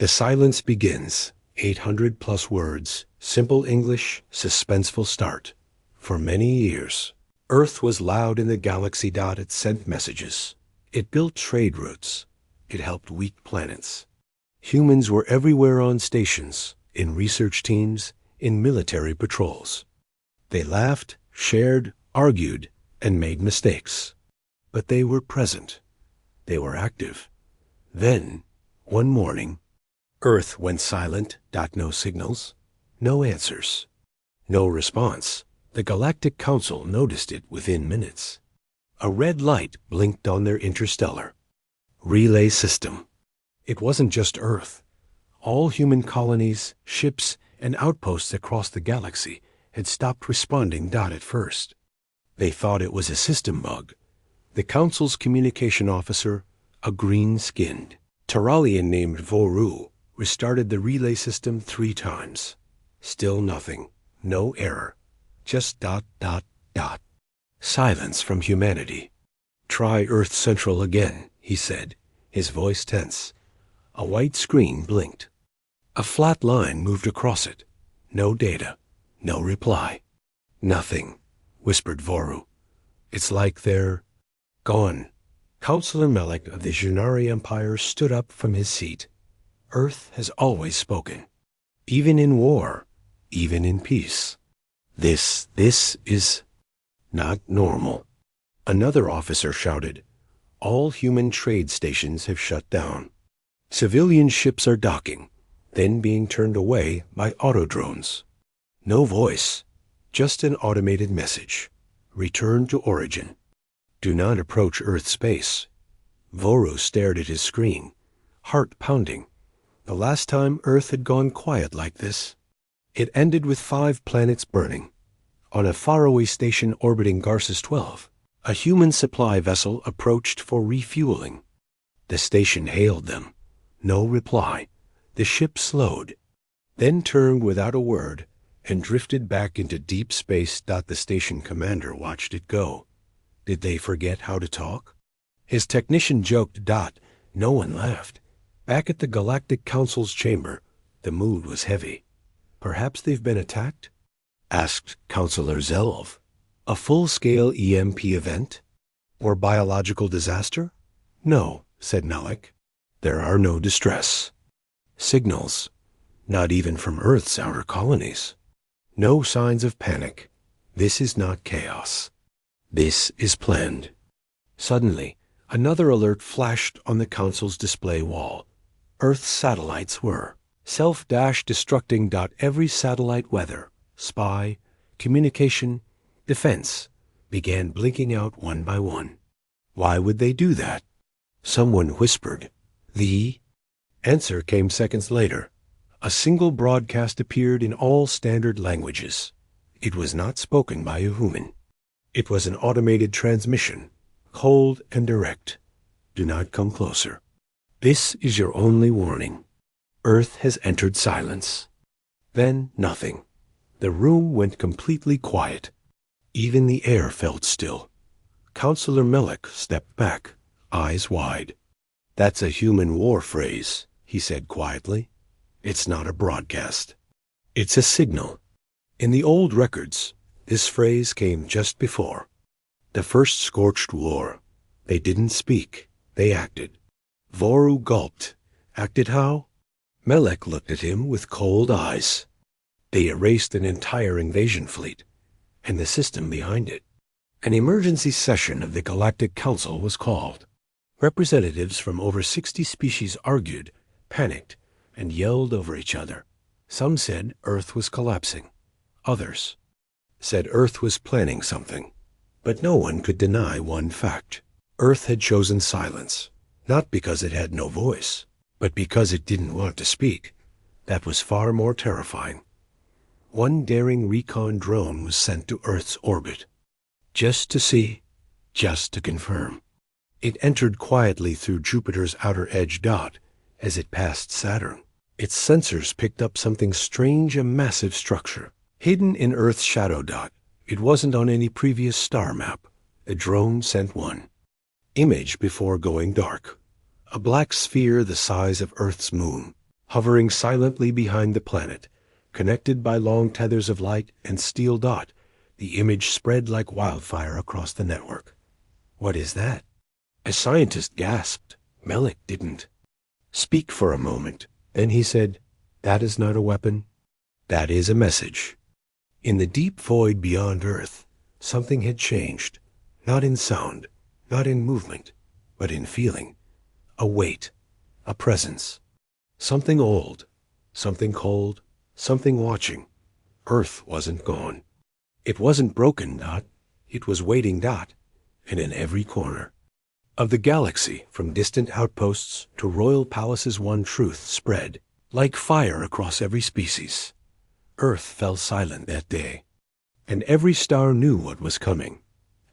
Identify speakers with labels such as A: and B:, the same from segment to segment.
A: The silence begins. 800 plus words, simple English, suspenseful start. For many years, Earth was loud in the galaxy. It sent messages. It built trade routes. It helped weak planets. Humans were everywhere on stations, in research teams, in military patrols. They laughed, shared, argued, and made mistakes. But they were present. They were active. Then, one morning, Earth went silent. No signals, no answers, no response. The Galactic Council noticed it within minutes. A red light blinked on their interstellar relay system. It wasn't just Earth. All human colonies, ships, and outposts across the galaxy had stopped responding. At first, they thought it was a system bug. The Council's communication officer, a green-skinned Terralian named Voru, restarted the relay system 3 times. Still nothing. No error. Just ... Silence from humanity. "Try Earth Central again," he said, his voice tense. A white screen blinked. A flat line moved across it. No data. No reply. "Nothing," whispered Voru. "It's like they're gone." Counselor Melek of the Junari Empire stood up from his seat. Earth has always spoken. Even in war. Even in peace. This is not normal." Another officer shouted, "All human trade stations have shut down. Civilian ships are docking, then being turned away by autodrones. No voice, just an automated message. Return to origin. Do not approach Earth space." Voru stared at his screen, heart pounding. The last time Earth had gone quiet like this, it ended with 5 planets burning. On a faraway station orbiting Garces 12, a human supply vessel approached for refueling. The station hailed them. No reply. The ship slowed, then turned without a word and drifted back into deep space. The station commander watched it go. Did they forget how to talk? His technician joked. No one laughed. Back at the Galactic Council's chamber, the mood was heavy. "Perhaps they've been attacked?" asked Counselor Zelov. "A full-scale EMP event? Or biological disaster?" "No," said Melek. "There are no distress signals, not even from Earth's outer colonies. No signs of panic. This is not chaos. This is planned." Suddenly, another alert flashed on the Council's display wall. Earth's satellites were self-destructing. Every satellite, weather, spy, communication, defense, began blinking out one by one. Why would they do that? Someone whispered. The answer came seconds later. A single broadcast appeared in all standard languages. It was not spoken by a human. It was an automated transmission, cold and direct. "Do not come closer. This is your only warning. Earth has entered silence." Then nothing. The room went completely quiet. Even the air felt still. Counselor Melek stepped back, eyes wide. "That's a human war phrase," he said quietly. "It's not a broadcast. It's a signal." In the old records, this phrase came just before the first scorched war. They didn't speak. They acted. Voru gulped. "Acted how?" Melek looked at him with cold eyes. "They erased an entire invasion fleet, and the system behind it." An emergency session of the Galactic Council was called. Representatives from over 60 species argued, panicked, and yelled over each other. Some said Earth was collapsing. Others said Earth was planning something. But no one could deny one fact. Earth had chosen silence, not because it had no voice, but because it didn't want to speak. That was far more terrifying. One daring recon drone was sent to Earth's orbit. Just to see, just to confirm. It entered quietly through Jupiter's outer edge. As it passed Saturn, its sensors picked up something strange, a massive structure, hidden in Earth's shadow. It wasn't on any previous star map. The drone sent one image before going dark. A black sphere the size of Earth's moon, hovering silently behind the planet, connected by long tethers of light and steel dot. The image spread like wildfire across the network. "What is that?" A scientist gasped. Melick didn't speak for a moment. Then he said, "That is not a weapon. That is a message." In the deep void beyond Earth, something had changed. Not in sound, not in movement, but in feeling. A weight, a presence. Something old, something cold, something watching. Earth wasn't gone. It wasn't broken, Dot. It was waiting, Dot. And in every corner of the galaxy, from distant outposts to royal palaces, one truth spread like fire across every species. Earth fell silent that day, and every star knew what was coming.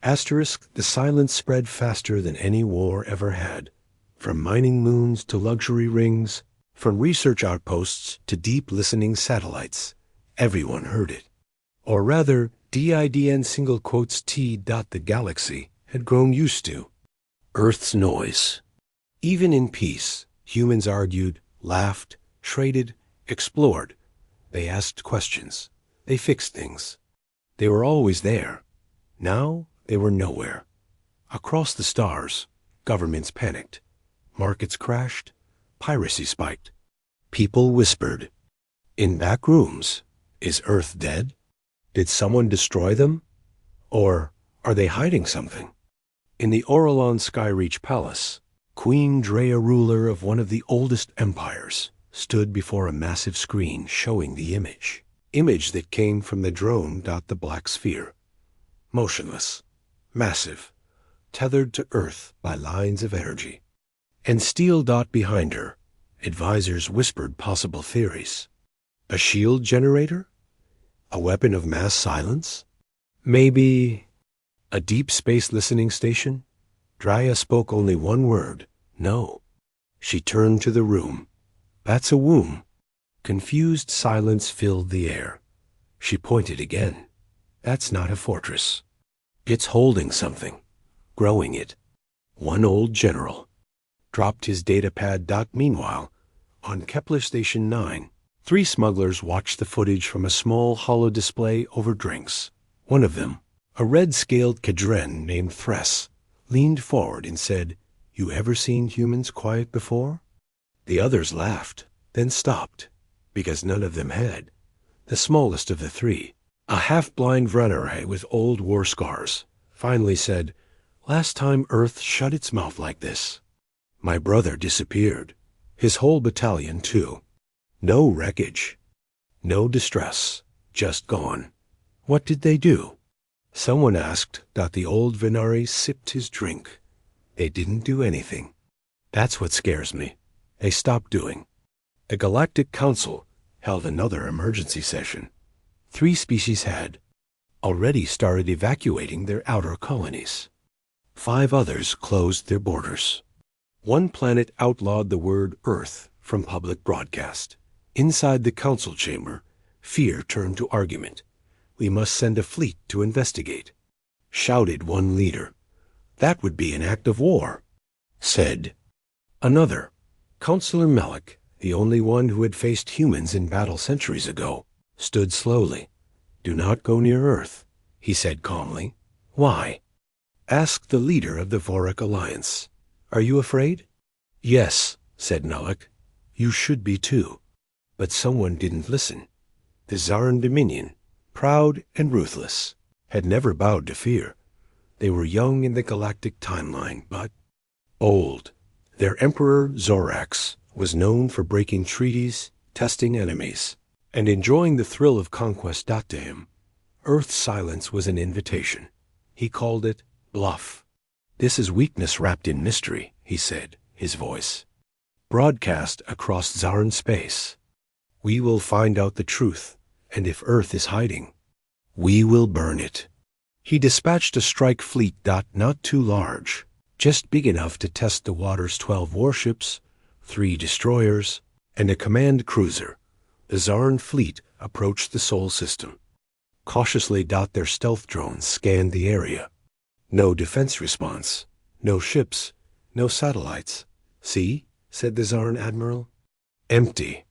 A: Asterisk, the silence spread faster than any war ever had. From mining moons to luxury rings, from research outposts to deep listening satellites, everyone heard it. Or rather, DIDN single quotes T. The galaxy had grown used to Earth's noise. Even in peace, humans argued, laughed, traded, explored. They asked questions. They fixed things. They were always there. Now they were nowhere. Across the stars, governments panicked. Markets crashed. Piracy spiked. People whispered. In back rooms, is Earth dead? Did someone destroy them? Or are they hiding something? In the Orelon Skyreach Palace, Queen Drea, ruler of one of the oldest empires, stood before a massive screen showing the image that came from the drone. The black sphere. Motionless, massive, tethered to Earth by lines of energy. And steel behind her, advisors whispered possible theories. A shield generator? A weapon of mass silence? Maybe a deep space listening station? Drea spoke only one word, no. She turned to the room. That's a womb. Confused silence filled the air. She pointed again. That's not a fortress. It's holding something, growing it. One old general dropped his datapad. Meanwhile, on Kepler Station 9, 3 smugglers watched the footage from a small holo display over drinks. One of them, a red-scaled Kadren named Thress, leaned forward and said, "You ever seen humans quiet before?" The others laughed, then stopped, because none of them had. The smallest of the 3, a half-blind Vranerai with old war scars, finally said, "Last time Earth shut its mouth like this, my brother disappeared. His whole battalion, too. No wreckage. No distress. Just gone." "What did they do?" someone asked. The old Venari sipped his drink. "They didn't do anything. That's what scares me. They stopped doing." The Galactic Council held another emergency session. 3 species had already started evacuating their outer colonies. 5 others closed their borders. One planet outlawed the word Earth from public broadcast. Inside the council chamber, fear turned to argument. "We must send a fleet to investigate," shouted one leader. "That would be an act of war," said another. Councillor Melick, the only one who had faced humans in battle centuries ago, stood slowly. "Do not go near Earth," he said calmly. "Why?" asked the leader of the Vorik Alliance. "Are you afraid?" "Yes," said Melick. "You should be too." But someone didn't listen. The Zaran Dominion, proud and ruthless, had never bowed to fear. They were young in the galactic timeline, but old. Their emperor, Zorax, was known for breaking treaties, testing enemies, and enjoying the thrill of conquest. To him, Earth's silence was an invitation. He called it bluff. "This is weakness wrapped in mystery," he said, his voice broadcast across Zaran space. "We will find out the truth, and if Earth is hiding, we will burn it." He dispatched a strike fleet. Not too large, just big enough to test the water's 12 warships, 3 destroyers, and a command cruiser. The Zaran fleet approached the Sol system. Cautiously, their stealth drones scanned the area. No defense response, no ships, no satellites. "See," said the Zaran admiral. "Empty."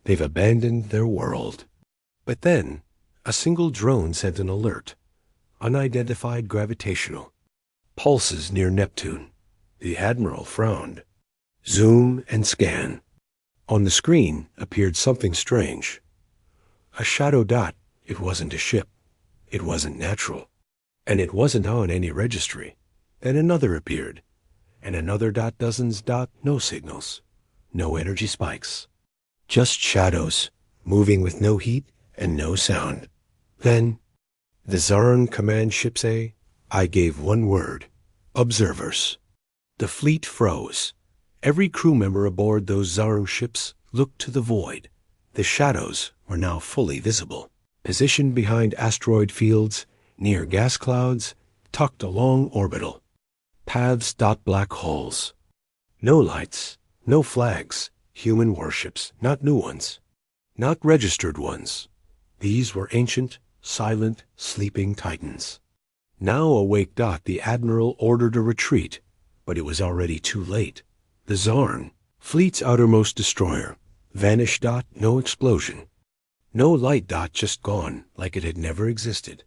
A: They've abandoned their world. But then, a single drone sent an alert. Unidentified gravitational. Pulses near Neptune. The Admiral frowned. Zoom and scan. On the screen appeared something strange. A shadow dot. It wasn't a ship. It wasn't natural. And it wasn't on any registry. Then another appeared. And another dot, dozens dot, no signals. No energy spikes. Just shadows, moving with no heat and no sound. Then, the Zaran command ship say, I gave one word. Observers. The fleet froze. Every crew member aboard those Zaru ships looked to the void. The shadows were now fully visible, positioned behind asteroid fields, near gas clouds, tucked along orbital. Paths dot black holes. No lights, no flags, human warships, not new ones, not registered ones. These were ancient, silent, sleeping titans. Now awake dot, the Admiral ordered a retreat, but it was already too late. The Zarn, fleet's outermost destroyer, vanished dot, no explosion. No light dot, just gone, like it had never existed.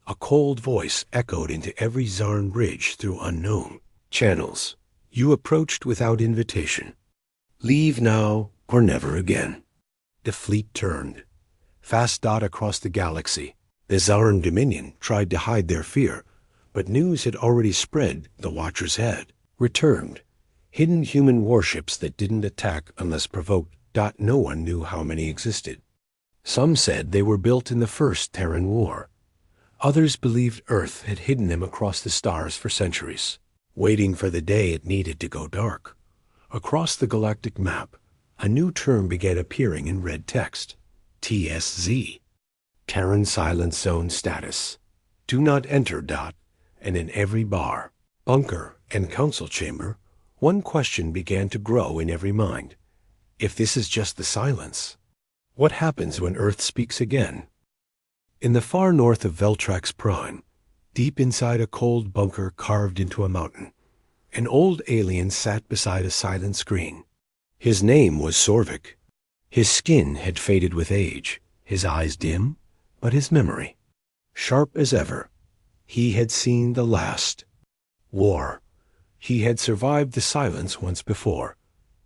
A: A cold voice echoed into every Zarn bridge through unknown channels. You approached without invitation. Leave now or never again. The fleet turned. Fast dot across the galaxy. The Zarn Dominion tried to hide their fear, but news had already spread the Watchers had returned. Hidden human warships that didn't attack unless provoked. No one knew how many existed. Some said they were built in the first Terran War. Others believed Earth had hidden them across the stars for centuries, waiting for the day it needed to go dark. Across the galactic map, a new term began appearing in red text. TSZ. Terran Silent Zone Status. Do not enter dot, and in every bar, bunker, and council chamber, one question began to grow in every mind. If this is just the silence, what happens when Earth speaks again? In the far north of Veltrax Prime, deep inside a cold bunker carved into a mountain, an old alien sat beside a silent screen. His name was Sorvik. His skin had faded with age, his eyes dim, but his memory sharp as ever. He had seen the last war. He had survived the silence once before.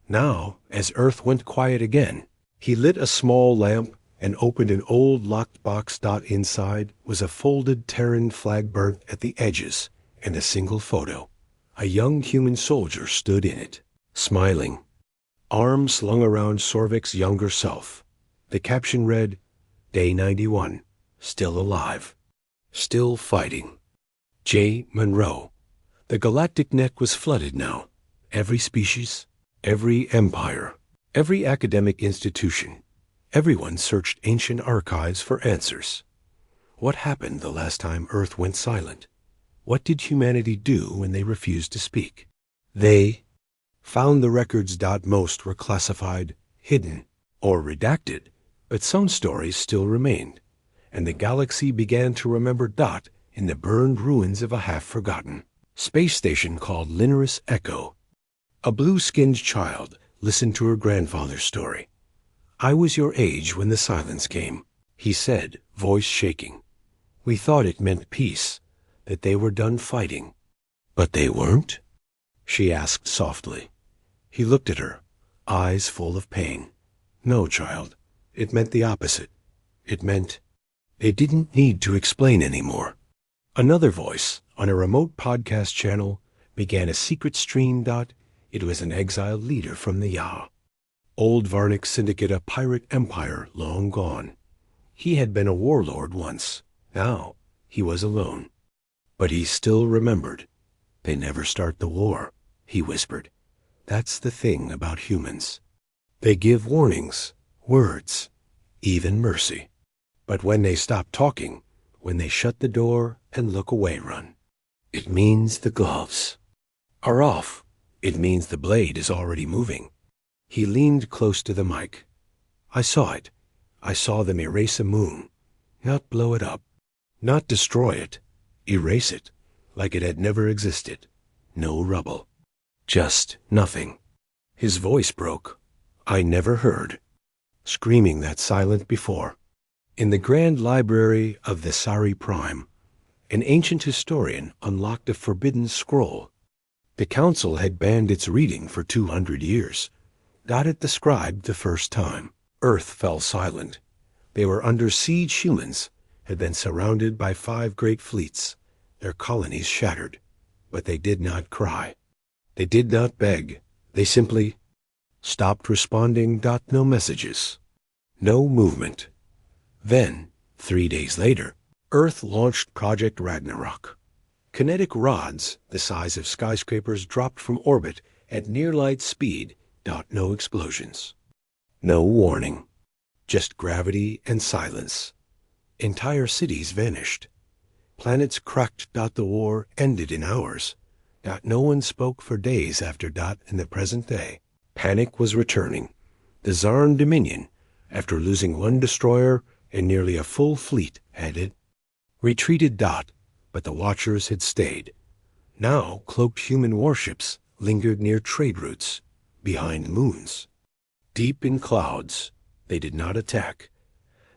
A: Now, as Earth went quiet again, he lit a small lamp and opened an old locked box. Inside was a folded Terran flag burnt at the edges and a single photo. A young human soldier stood in it, smiling, arms slung around Sorvik's younger self. The caption read, Day 91, still alive, still fighting. J. Monroe. The galactic net was flooded now. Every species, every empire, every academic institution, everyone searched ancient archives for answers. What happened the last time Earth went silent? What did humanity do when they refused to speak? They found the records. Most were classified, hidden, or redacted, but some stories still remained, and the galaxy began to remember in the burned ruins of a half-forgotten space station called Linnerus Echo. A blue-skinned child listened to her grandfather's story. I was your age when the silence came, he said, voice shaking. We thought it meant peace, that they were done fighting. But they weren't? She asked softly. He looked at her, eyes full of pain. No, child, it meant the opposite. It meant they didn't need to explain anymore. Another voice, on a remote podcast channel, began a secret stream. It was an exiled leader from the Ya. Old Varnic Syndicate, a pirate empire long gone. He had been a warlord once. Now he was alone. But he still remembered. They never start the war, he whispered. That's the thing about humans. They give warnings, words, even mercy. But when they stop talking, when they shut the door and look away, run. It means the gloves are off. It means the blade is already moving. He leaned close to the mic. I saw it. I saw them erase a moon. Not blow it up. Not destroy it. Erase it, like it had never existed. No rubble. Just nothing. His voice broke. I never heard. screaming that silent before. In the grand library of the Sari Prime, an ancient historian unlocked a forbidden scroll. The council had banned its reading for 200 years. Got it described the first time. Earth fell silent. They were under siege. Humans had been surrounded by 5 great fleets, their colonies shattered. But they did not cry. They did not beg. They simply stopped responding. No messages. No movement. Then, 3 days later, Earth launched Project Ragnarok. Kinetic rods the size of skyscrapers dropped from orbit at near-light speed. No explosions. No warning. Just gravity and silence. Entire cities vanished. Planets cracked. The war ended in hours. No one spoke for days after. In the present day, panic was returning. The Zarn Dominion, after losing 1 destroyer and nearly a full fleet, had retreated. But the Watchers had stayed. Now cloaked human warships lingered near trade routes, behind moons. Deep in clouds, they did not attack.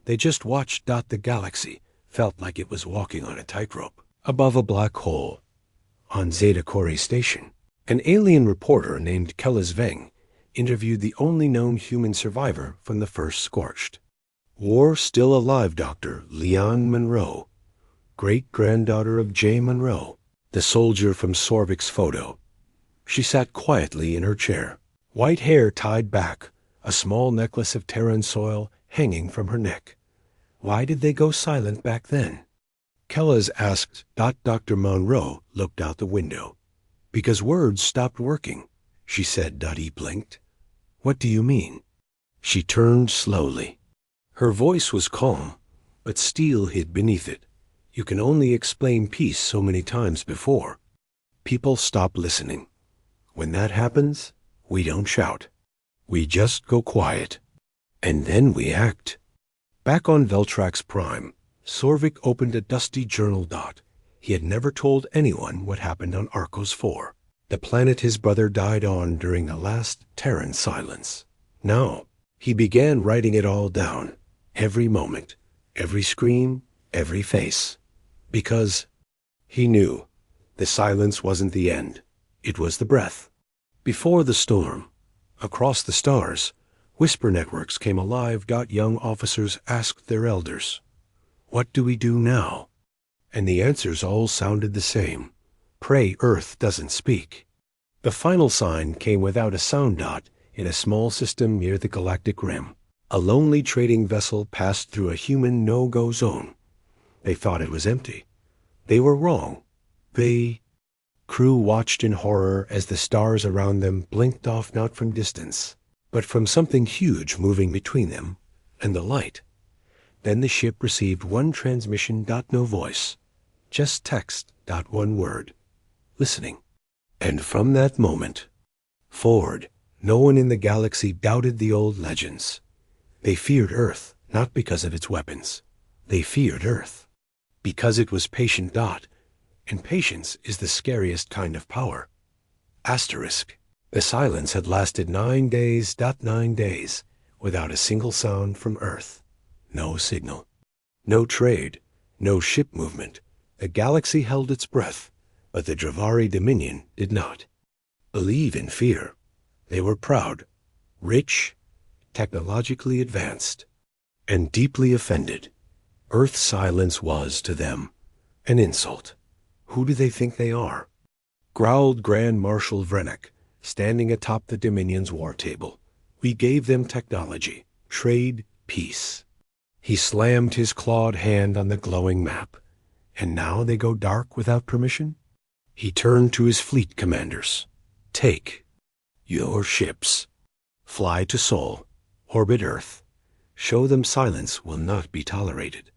A: They just watched. The galaxy felt like it was walking on a tightrope. Above a black hole, on Zeta Cori Station, an alien reporter named Kellis Veng interviewed the only known human survivor from the first Scorched. War still alive Dr. Leon Monroe, great-granddaughter of J. Monroe, the soldier from Sorvik's photo. She sat quietly in her chair, white hair tied back, a small necklace of Terran soil hanging from her neck. Why did they go silent back then? Kellis asked. Dr. Monroe looked out the window. Because words stopped working, she said. He blinked. What do you mean? She turned slowly. Her voice was calm, but steel hid beneath it. You can only explain peace so many times before. People stop listening. When that happens, we don't shout. We just go quiet. And then we act. Back on Veltrax Prime, Sorvik opened a dusty journal. He had never told anyone what happened on Arcos 4, the planet his brother died on during the last Terran silence. Now, he began writing it all down, every moment, every scream, every face. Because he knew the silence wasn't the end. It was the breath. Before the storm, across the stars, whisper networks came alive. Young officers asked their elders, "What do we do now?" And the answers all sounded the same. Pray Earth doesn't speak. The final sign came without a sound. In a small system near the galactic rim, a lonely trading vessel passed through a human no-go zone. They thought it was empty. They were wrong. The crew watched in horror as the stars around them blinked off, not from distance, but from something huge moving between them and the light. Then the ship received 1 transmission. No voice, just text. 1 word. Listening. And from that moment forward, no one in the galaxy doubted the old legends. They feared Earth, not because of its weapons. They feared Earth because it was patient. And patience is the scariest kind of power. Asterisk. The silence had lasted 9 days. 9 days, without a single sound from Earth. No signal. No trade. No ship movement. The galaxy held its breath, but the Dravari Dominion did not believe in fear. They were proud, rich, technologically advanced, and deeply offended. Earth's silence was, to them, an insult. Who do they think they are? Growled Grand Marshal Vrennik, standing atop the Dominion's war table. We gave them technology, trade, peace. He slammed his clawed hand on the glowing map. And now they go dark without permission? He turned to his fleet commanders. Take your ships. Fly to Sol, orbit Earth. Show them silence will not be tolerated.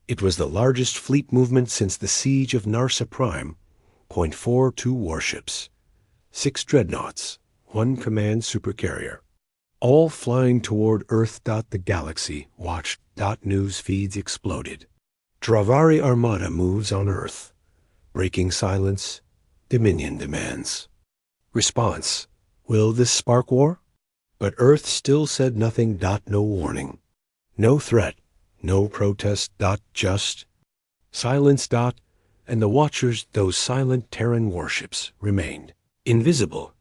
A: It was the largest fleet movement since the siege of Narsa Prime. 0.42 warships, 6 dreadnoughts, 1 command supercarrier, all flying toward Earth. The galaxy watched. News feeds exploded. Dravari Armada moves on Earth. Breaking silence, Dominion demands. Response: will this spark war? But Earth still said nothing. No warning. No threat. No protest. Just silence. And the Watchers, those silent Terran warships, remained invisible.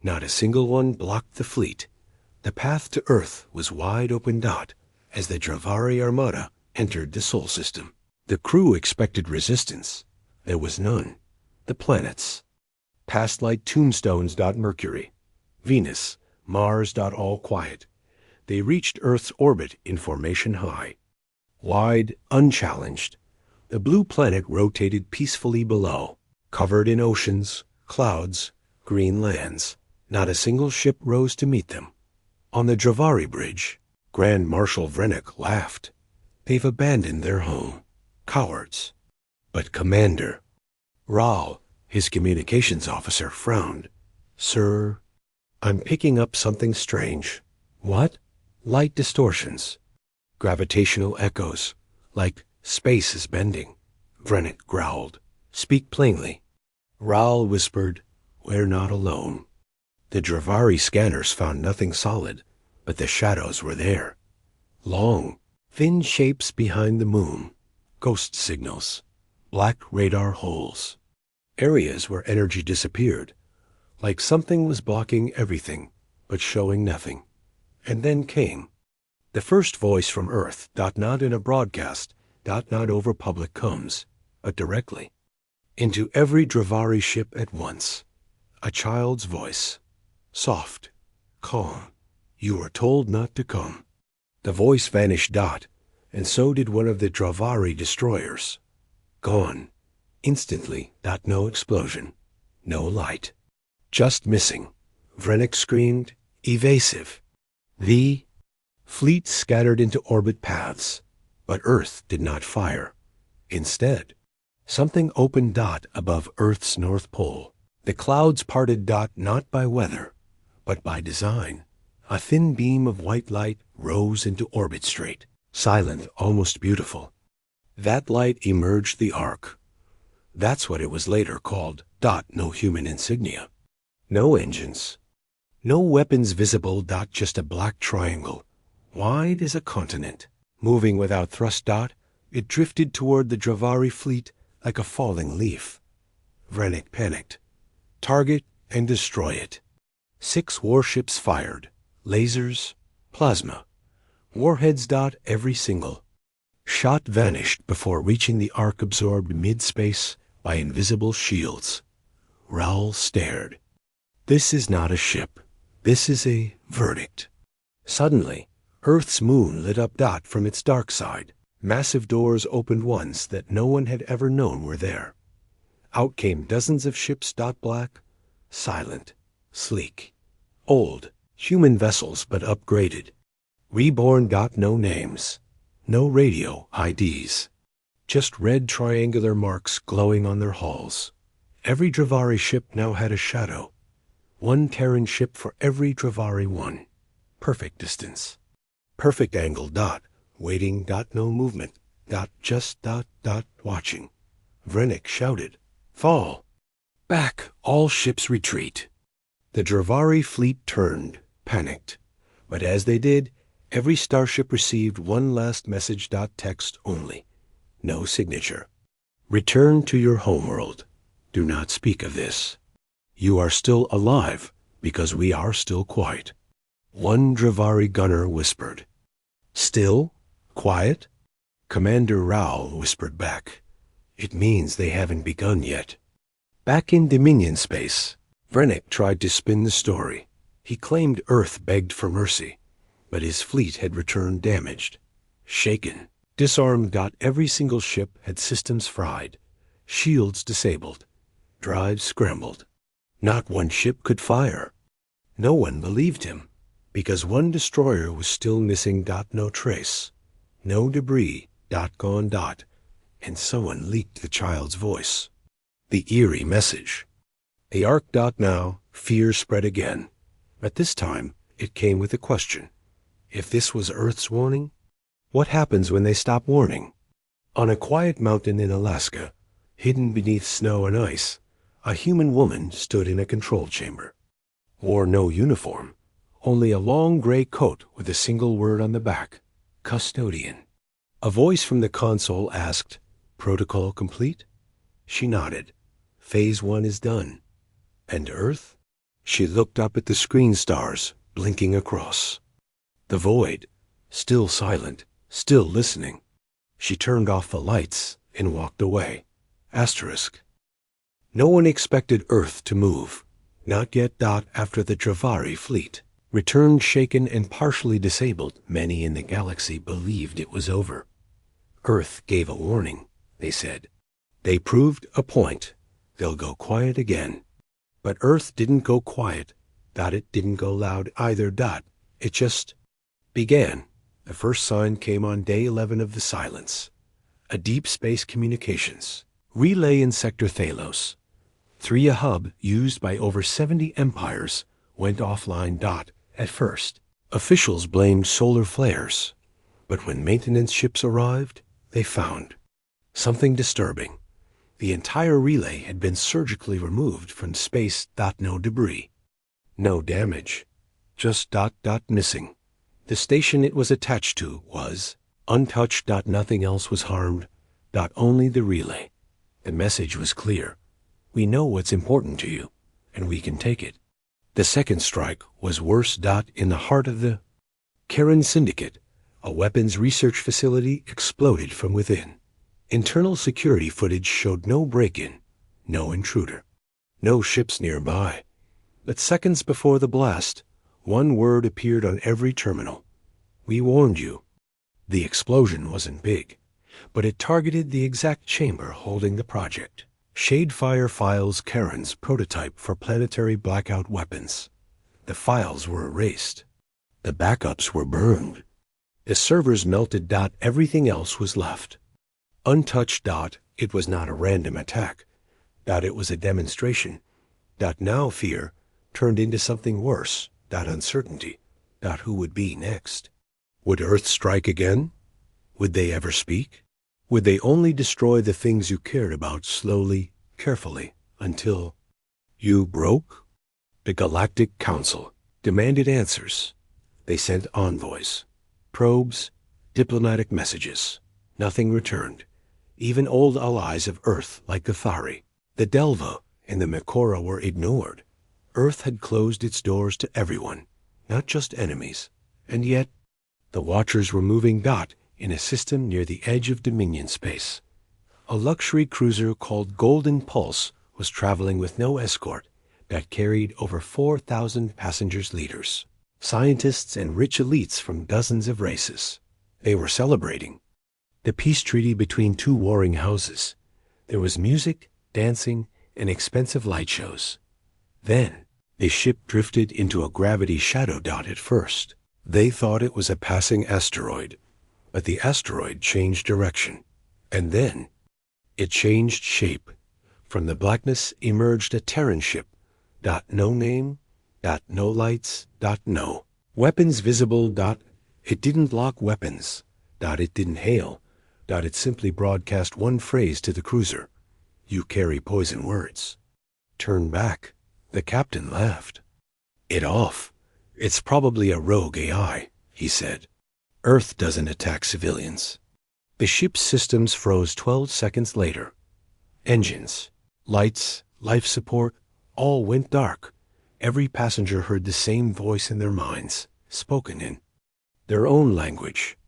A: Not a single one blocked the fleet. The path to Earth was wide open. As the Dravari Armada entered the Sol system. The crew expected resistance. There was none. The planets. Past light tombstones. Mercury. Venus. Mars. All quiet. They reached Earth's orbit in formation high. Wide, unchallenged. The blue planet rotated peacefully below, covered in oceans, clouds, green lands. Not a single ship rose to meet them. On the Dravari bridge, Grand Marshal Vrennik laughed. They've abandoned their home. Cowards. But Commander Raal, his communications officer, frowned. Sir, I'm picking up something strange. What? Light distortions. Gravitational echoes. Like space is bending. Vrennik growled. Speak plainly. Raal whispered, We're not alone. The Dravari scanners found nothing solid, but the shadows were there. Long, thin shapes behind the moon. Ghost signals. Black radar holes. Areas where energy disappeared. Like something was blocking everything, but showing nothing. And then came the first voice from Earth. Not in a broadcast. Not over public comms, but directly. Into every Dravari ship at once. A child's voice. Soft. Calm. You were told not to come. The voice vanished. And so did one of the Dravari destroyers. Gone. Instantly. No explosion. No light. Just missing. Vrennik screamed. Evasive. The fleet scattered into orbit paths. But Earth did not fire. Instead, something opened. Above Earth's North Pole. The clouds parted. Not by weather, but by design. A thin beam of white light rose into orbit straight. Silent, almost beautiful. That light emerged the Ark. That's what it was later called. No human insignia. No engines. No weapons visible. Just a black triangle. Wide as a continent. Moving without thrust. It drifted toward the Dravari fleet like a falling leaf. Vrennik panicked. Target and destroy it. 6 warships fired. Lasers. Plasma. Warheads. Every single shot vanished before reaching the Ark, absorbed mid-space by invisible shields. Raal stared. This is not a ship. This is a verdict. Suddenly, Earth's moon lit up. From its dark side. Massive doors opened, ones that no one had ever known were there. Out came dozens of ships. Black, silent, sleek, old, human vessels but upgraded. Reborn. No names. No radio IDs. Just red triangular marks glowing on their hulls. Every Dravari ship now had a shadow. 1 Terran ship for every Dravari one. Perfect distance. Perfect angle. Waiting. No movement. Just. Watching. Vrennik shouted. Fall. Back. All ships retreat. The Dravari fleet turned, panicked. But as they did, every starship received one last message. Text only. No signature. Return to your homeworld. Do not speak of this. You are still alive because we are still quiet. One Dravari gunner whispered. Still? Quiet? Commander Raal whispered back. It means they haven't begun yet. Back in Dominion space, Vrennik tried to spin the story. He claimed Earth begged for mercy, but his fleet had returned damaged, shaken, disarmed. Every single ship had systems fried, shields disabled, drives scrambled. Not one ship could fire. No one believed him, because one destroyer was still missing. No trace, no debris. Gone. And someone leaked the child's voice. The eerie message. The Ark. Now, fear spread again. But this time, it came with a question. If this was Earth's warning, what happens when they stop warning? On a quiet mountain in Alaska, hidden beneath snow and ice, a human woman stood in a control chamber. Wore no uniform, only a long gray coat with a single word on the back, custodian. A voice from the console asked, "Protocol complete?" She nodded. "Phase 1 is done." "And Earth?" She looked up at the screen stars, blinking across. The void, still silent, still listening. She turned off the lights and walked away. Asterisk. No one expected Earth to move. Not yet. After the Dravari fleet returned shaken and partially disabled, many in the galaxy believed it was over. Earth gave a warning, they said. They proved a point. They'll go quiet again. But Earth didn't go quiet. It didn't go loud either. It just began. The first sign came on day 11 of the silence. A deep space communications relay in Sector Thalos. 3, a hub used by over 70 empires, went offline. At first, officials blamed solar flares. But when maintenance ships arrived, they found something disturbing. The entire relay had been surgically removed from space. No debris. No damage. Just missing. The station it was attached to was untouched. Nothing else was harmed. Only the relay. The message was clear. We know what's important to you, and we can take it. The second strike was worse. In the heart of the Karen Syndicate, a weapons research facility exploded from within. Internal security footage showed no break-in, no intruder, no ships nearby. But seconds before the blast, one word appeared on every terminal. "We warned you." The explosion wasn't big, but it targeted the exact chamber holding the project. Shadefire files, Karen's prototype for planetary blackout weapons. The files were erased. The backups were burned. The servers melted. Everything else was left untouched. It was not a random attack. It was a demonstration. Now fear turned into something worse. Uncertainty. Who would be next? Would Earth strike again? Would they ever speak? Would they only destroy the things you cared about slowly, carefully, until you broke? The Galactic Council demanded answers. They sent envoys, probes, diplomatic messages. Nothing returned. Even old allies of Earth like the Thari, the Delva, and the Makora were ignored. Earth had closed its doors to everyone, not just enemies. And yet, the Watchers were moving. In a system near the edge of Dominion space. A luxury cruiser called Golden Pulse was traveling with no escort that carried over 4,000 passengers, leaders, scientists, and rich elites from dozens of races. They were celebrating the peace treaty between two warring houses. There was music, dancing, and expensive light shows. Then, the ship drifted into a gravity shadow. At first, they thought it was a passing asteroid. But the asteroid changed direction, and then it changed shape. From the blackness emerged a Terran ship. No name. No lights. No weapons visible. It didn't lock weapons. It didn't hail. It simply broadcast one phrase to the cruiser. "You carry poison words. Turn back." The captain laughed. "It off. It's probably a rogue AI," he said. "Earth doesn't attack civilians." The ship's systems froze 12 seconds later. Engines, lights, life support, all went dark. Every passenger heard the same voice in their minds, spoken in their own language.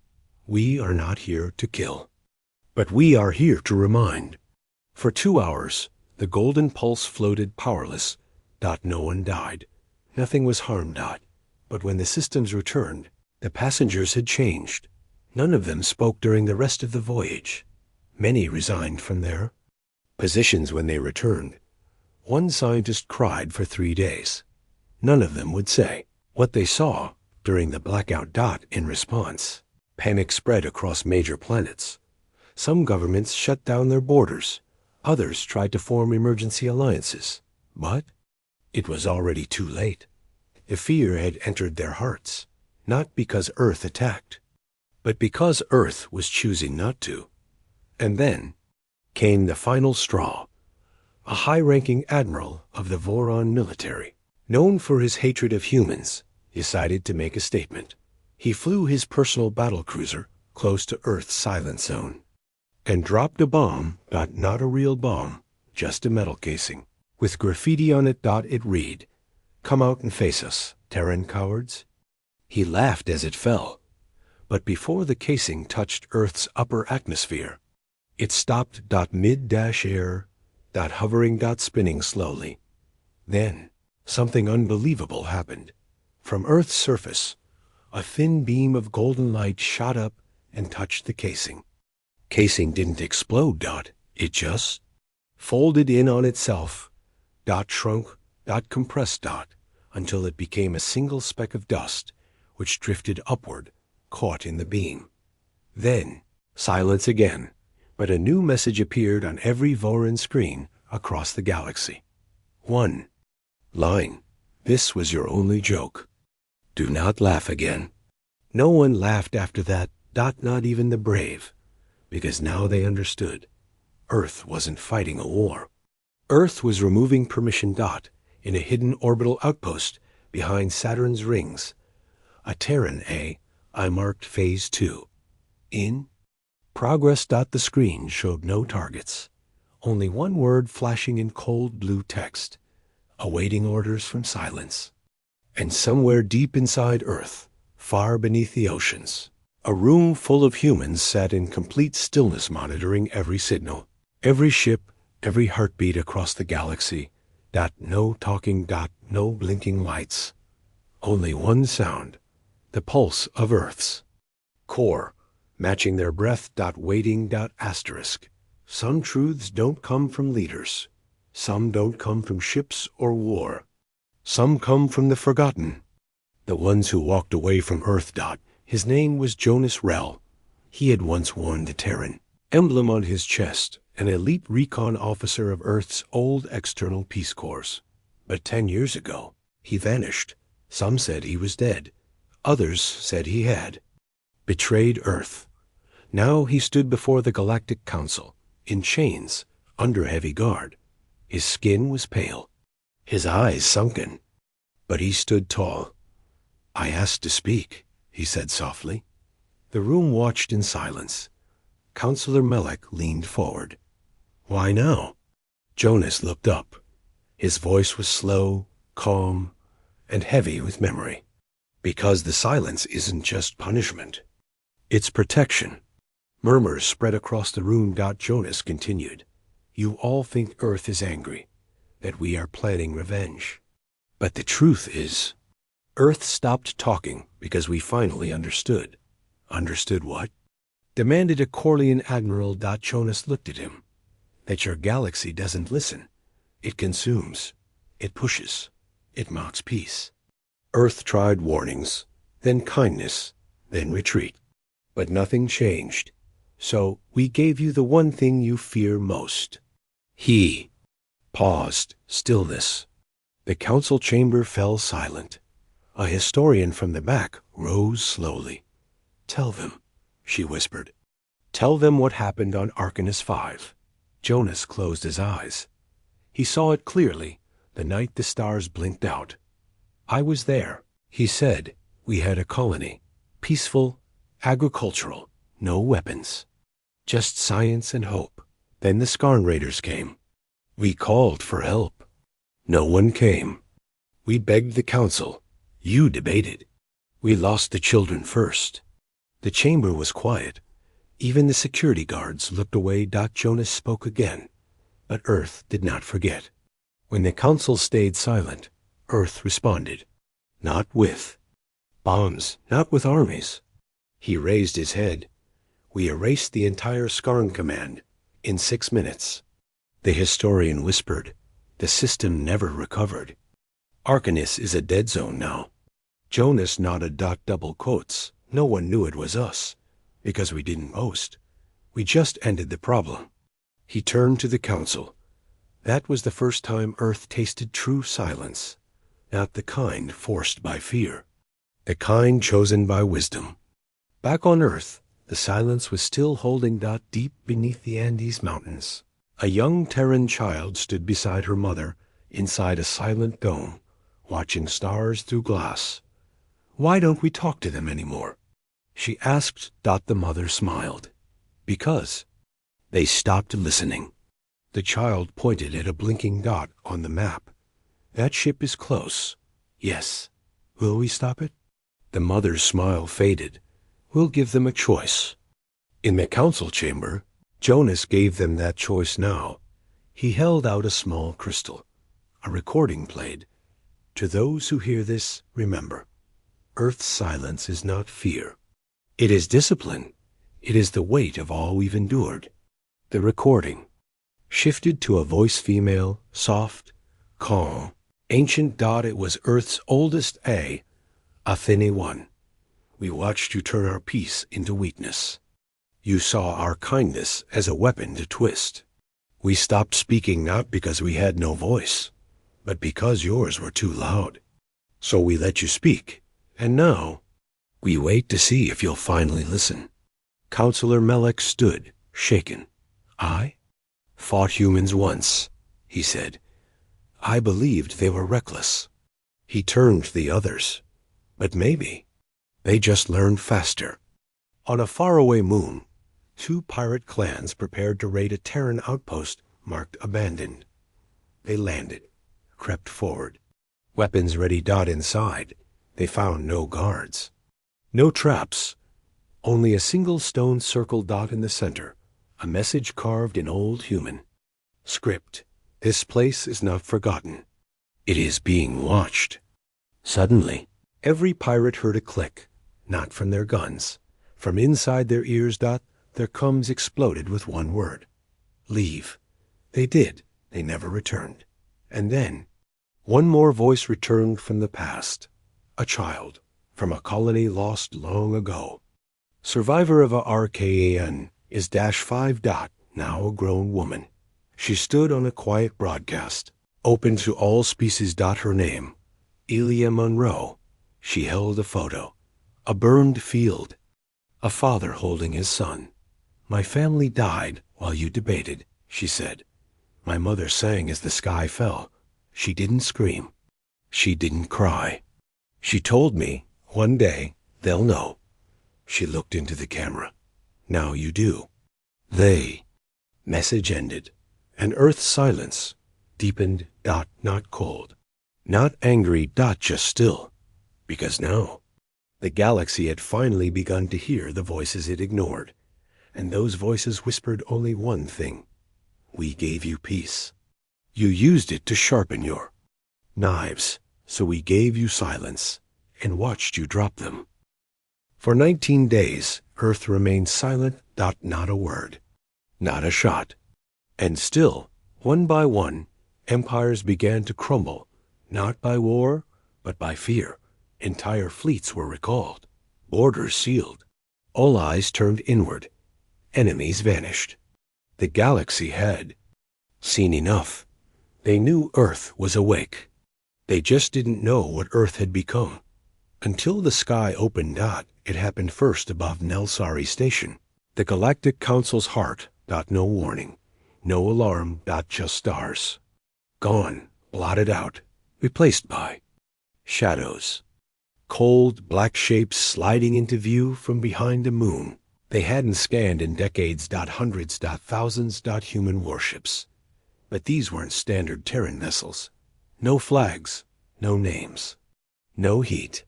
A: "We are not here to kill, but we are here to remind." For 2 hours, the Golden Pulse floated powerless. No one died. Nothing was harmed. But when the systems returned, the passengers had changed. None of them spoke during the rest of the voyage. Many resigned from their positions when they returned. One scientist cried for 3 days. None of them would say what they saw during the blackout. In response, panic spread across major planets. Some governments shut down their borders. Others tried to form emergency alliances. But it was already too late. The fear had entered their hearts. Not because Earth attacked, but because Earth was choosing not to. And then came the final straw. A high-ranking admiral of the Voron military, known for his hatred of humans, decided to make a statement. He flew his personal battlecruiser close to Earth's silent zone and dropped a bomb, not a real bomb, just a metal casing. With graffiti on it, it read, "Come out and face us, Terran cowards." He laughed as it fell, but before the casing touched Earth's upper atmosphere, it stopped mid-air, hovering, spinning slowly. Then, something unbelievable happened. From Earth's surface, a thin beam of golden light shot up and touched the casing. Casing didn't explode, it just folded in on itself, shrunk, compressed, until it became a single speck of dust, which drifted upward, caught in the beam. Then, silence again, but a new message appeared on every Voran screen across the galaxy. 1. Line. This was your only joke. Do not laugh again. No one laughed after that, not even the brave, because now they understood. Earth wasn't fighting a war. Earth was removing permission, in a hidden orbital outpost behind Saturn's rings. A Terran I marked Phase 2. In progress. The screen showed no targets. Only one word flashing in cold blue text. Awaiting orders from silence. And somewhere deep inside Earth, far beneath the oceans, a room full of humans sat in complete stillness, monitoring every signal, every ship, every heartbeat across the galaxy. No talking, no blinking lights. Only one sound, the pulse of Earth's core, matching their breath. Waiting. Asterisk. Some truths don't come from leaders. Some don't come from ships or war. Some come from the forgotten. The ones who walked away from Earth. His name was Jonas Rell. He had once worn the Terran emblem on his chest, an elite recon officer of Earth's old external peace corps. But 10 years ago, he vanished. Some said he was dead. Others said he had betrayed Earth. Now he stood before the Galactic Council, in chains, under heavy guard. His skin was pale, his eyes sunken, but he stood tall. "I asked to speak," he said softly. The room watched in silence. Counselor Melek leaned forward. "Why now?" Jonas looked up. His voice was slow, calm, and heavy with memory. "Because the silence isn't just punishment. It's protection." Murmurs spread across the room. Jonas continued. "You all think Earth is angry, that we are planning revenge. But the truth is, Earth stopped talking because we finally understood." "Understood what?" demanded a Corlean admiral. Jonas looked at him. "That your galaxy doesn't listen. It consumes. It pushes. It mocks peace. Earth tried warnings, then kindness, then retreat. But nothing changed. So we gave you the one thing you fear most." He paused. Stillness. The council chamber fell silent. A historian from the back rose slowly. "Tell them," she whispered. "Tell them what happened on Arcanus 5. Jonas closed his eyes. He saw it clearly, the night the stars blinked out. "I was there," he said. "We had a colony. Peaceful, agricultural, no weapons. Just science and hope. Then the Skarn Raiders came. We called for help. No one came. We begged the council. You debated. We lost the children first." The chamber was quiet. Even the security guards looked away. Jonas spoke again. But Earth did not forget. When the council stayed silent, Earth responded. Not with bombs, not with armies. He raised his head. "We erased the entire Skarn command in 6 minutes." The historian whispered. "The system never recovered. Arcanus is a dead zone now." Jonas nodded. Double quotes. "No one knew it was us, because we didn't boast. We just ended the problem." He turned to the council. That was the first time Earth tasted true silence, not the kind forced by fear, the kind chosen by wisdom. Back on Earth, the silence was still holding. Deep beneath the Andes Mountains, a young Terran child stood beside her mother inside a silent dome, watching stars through glass. Why don't we talk to them anymore? She asked. The mother smiled. Because. They stopped listening. The child pointed at a blinking dot on the map. That ship is close. Yes. Will we stop it? The mother's smile faded. We'll give them a choice. In the council chamber, Jonas gave them that choice now. He held out a small crystal. A recording played. To those who hear this, remember, Earth's silence is not fear. It is discipline. It is the weight of all we've endured. The recording shifted to a voice female, soft, calm, ancient. It was Earth's oldest Athene 1. We watched you turn our peace into weakness. You saw our kindness as a weapon to twist. We stopped speaking not because we had no voice, but because yours were too loud. So we let you speak, and now we wait to see if you'll finally listen. Counselor Melek stood, shaken. I fought humans once, he said. I believed they were reckless. He turned to the others. But maybe they just learned faster. On a faraway moon, 2 pirate clans prepared to raid a Terran outpost marked abandoned. They landed, crept forward. Weapons ready. Inside, they found no guards. No traps. Only a single stone circle. In the center, a message carved in old human. Script. This place is not forgotten. It is being watched. Suddenly, every pirate heard a click, not from their guns. From inside their ears. Their combs exploded with one word. Leave. They did. They never returned. And then, one more voice returned from the past. A child, from a colony lost long ago. Survivor of a RKAN is -5. Now a grown woman. She stood on a quiet broadcast, open to all species. Her name, Elia Monroe. She held a photo. A burned field. A father holding his son. My family died while you debated, she said. My mother sang as the sky fell. She didn't scream. She didn't cry. She told me, one day, they'll know. She looked into the camera. Now you do. They. Message ended. And Earth's silence deepened. Not cold. Not angry. Just still. Because now, the galaxy had finally begun to hear the voices it ignored. And those voices whispered only one thing. We gave you peace. You used it to sharpen your knives, so we gave you silence and watched you drop them. For 19 days, Earth remained silent. Not a word. Not a shot. And still, one by one, empires began to crumble, not by war, but by fear. Entire fleets were recalled, borders sealed. All eyes turned inward. Enemies vanished. The galaxy had seen enough. They knew Earth was awake. They just didn't know what Earth had become. Until the sky opened. It happened first above Nelsari Station. The Galactic Council's heart. No warning. No alarm. Just stars. Gone. Blotted out. Replaced by shadows. Cold, black shapes sliding into view from behind a moon they hadn't scanned in decades. Hundreds. Thousands. Human warships. But these weren't standard Terran vessels. No flags. No names. No heat.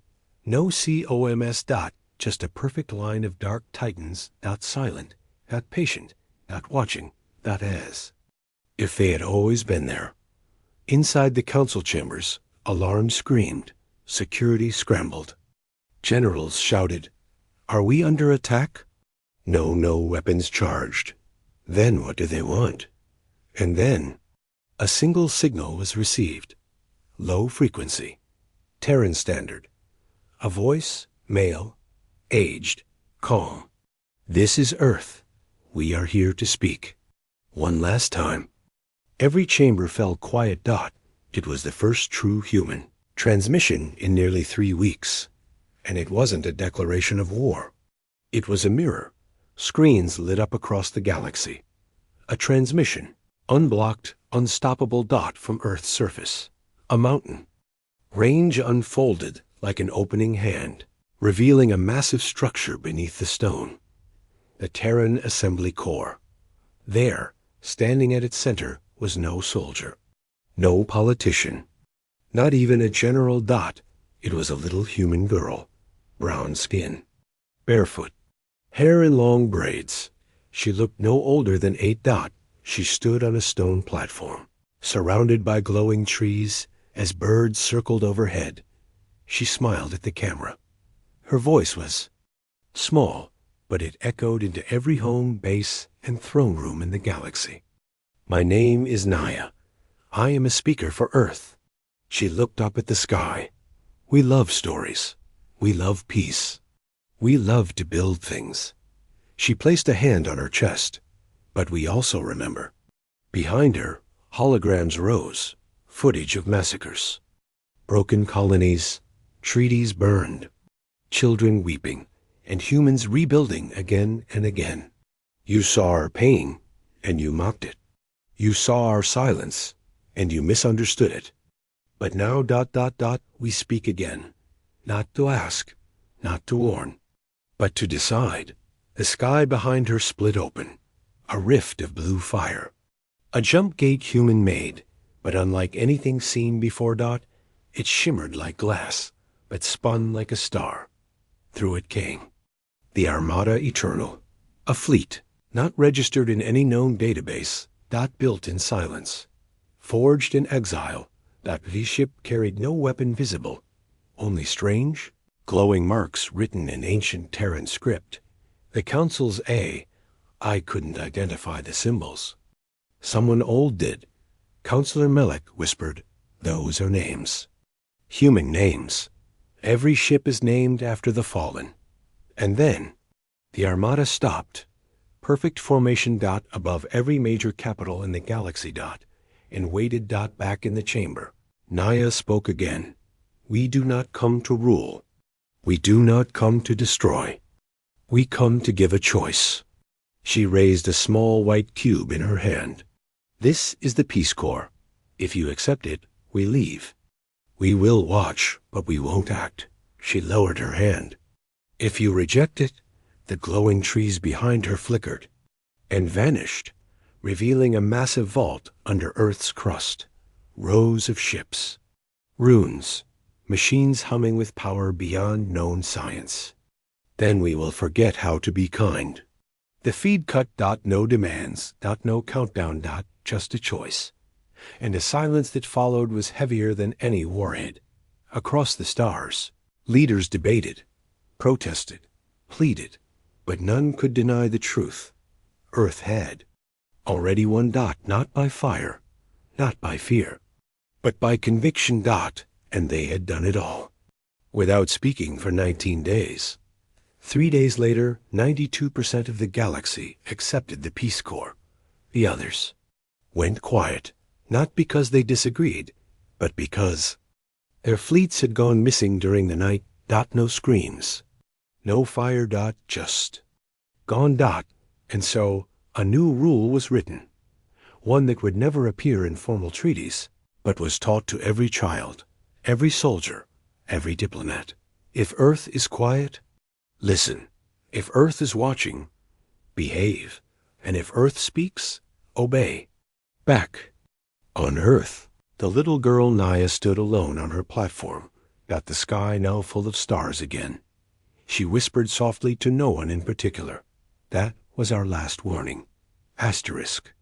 A: No COMS. Just a perfect line of dark titans. Silent. Patient. Watching. As if they had always been there. Inside the council chambers, alarms screamed. Security scrambled. Generals shouted, "Are we under attack?" No weapons charged. Then what do they want? And then, a single signal was received. Low frequency. Terran standard. A voice, male, aged, calm. This is Earth. We are here to speak. One last time. Every chamber fell quiet. It was the first true human transmission in nearly 3 weeks. And it wasn't a declaration of war. It was a mirror. Screens lit up across the galaxy. A transmission. Unblocked, unstoppable. From Earth's surface. A mountain. Range unfolded like an opening hand, revealing a massive structure beneath the stone. The Terran Assembly Corps. There, standing at its center, was no soldier, no politician, not even a General Dot. It was a little human girl, brown skin, barefoot, hair in long braids. She looked no older than 8 Dot. She stood on a stone platform, surrounded by glowing trees, as birds circled overhead. She smiled at the camera. Her voice was small, but it echoed into every home, base, and throne room in the galaxy. My name is Naya. I am a speaker for Earth. She looked up at the sky. We love stories. We love peace. We love to build things. She placed a hand on her chest. But we also remember. Behind her, holograms rose, footage of massacres, broken colonies, treaties burned, children weeping, and humans rebuilding again and again. You saw our pain, and you mocked it. You saw our silence, and you misunderstood it. But now ... we speak again, not to ask, not to warn, but to decide. The sky behind her split open, a rift of blue fire. A jump gate human made, but unlike anything seen before ... it shimmered like glass, but spun like a star. Through it came the Armada Eternal, a fleet, not registered in any known database, ... built in silence, forged in exile. The ship carried no weapon visible, only strange, glowing marks written in ancient Terran script. The Council's I couldn't identify the symbols. Someone old did. Counselor Melek whispered, "Those are names. Human names. Every ship is named after the fallen." And then, the Armada stopped. Perfect formation ... above every major capital in the galaxy ... and waited ... back in the chamber. Naya spoke again. We do not come to rule. We do not come to destroy. We come to give a choice. She raised a small white cube in her hand. This is the Peace Corps. If you accept it, we leave. We will watch, but we won't act. She lowered her hand. If you reject it, the glowing trees behind her flickered and vanished, revealing a massive vault under Earth's crust. Rows of ships, runes, machines humming with power beyond known science. Then we will forget how to be kind. The feed cut ... no demands ... no countdown ... just a choice. And a silence that followed was heavier than any warhead. Across the stars, leaders debated, protested, pleaded, but none could deny the truth. Earth had already won ... not by fire, not by fear, but by conviction ... and they had done it all. Without speaking for 19 days. 3 days later, 92% of the galaxy accepted the Peace Corps. The others went quiet, not because they disagreed, but because their fleets had gone missing during the night. No screams, no fire ... just gone ... and so a new rule was written, one that would never appear in formal treaties, but was taught to every child, every soldier, every diplomat. If Earth is quiet, listen. If Earth is watching, behave. And if Earth speaks, obey. Back on Earth, the little girl Naya stood alone on her platform, the sky now full of stars again. She whispered softly to no one in particular. That was our last warning. Asterisk.